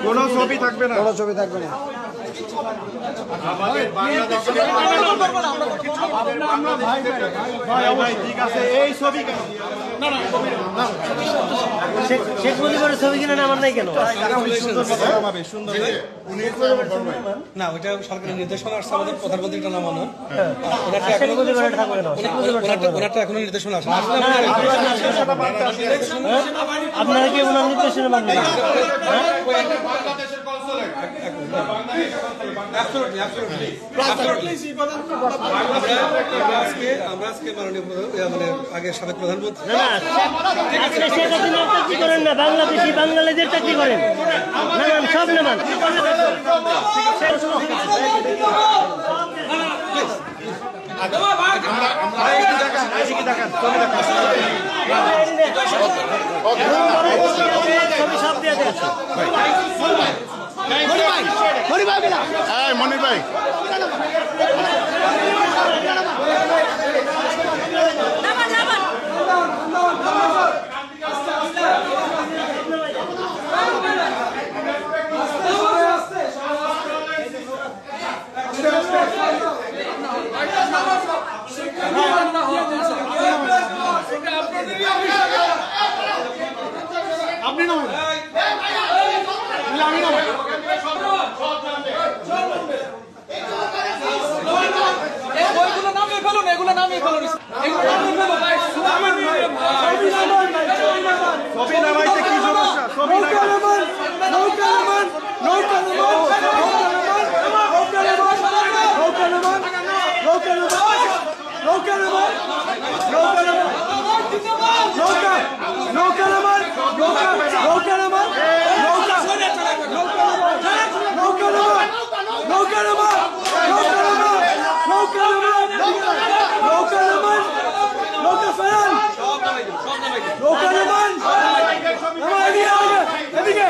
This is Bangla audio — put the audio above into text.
কোনো ছবি থাকবে না, কোনো ছবি থাকবে না। ঠিক আছে, এই ছবি শেখ মুজিবের ছবি কিনে আমার নাই কেন? না, ওইটা সরকারের নির্দেশনা আসছে, আমাদের প্রধানমন্ত্রীটা নামানো। ওনারটা এখনো নির্দেশনা আসে। আপনারা কি ওনার নির্দেশনা মানবেন? আমরা আজকে মাননীয় আগে সাবেক প্রধানমন্ত্রী চাকরি করেন না, বাংলাদেশি বাঙালিদের চাকরি করেন, নামান সব নামান। মনির ভাই আপনি না আমি না এগুলো নামিয়ে ফেলুন। ছবি নামাইতে কি সমস্যা? ছবি এদিকে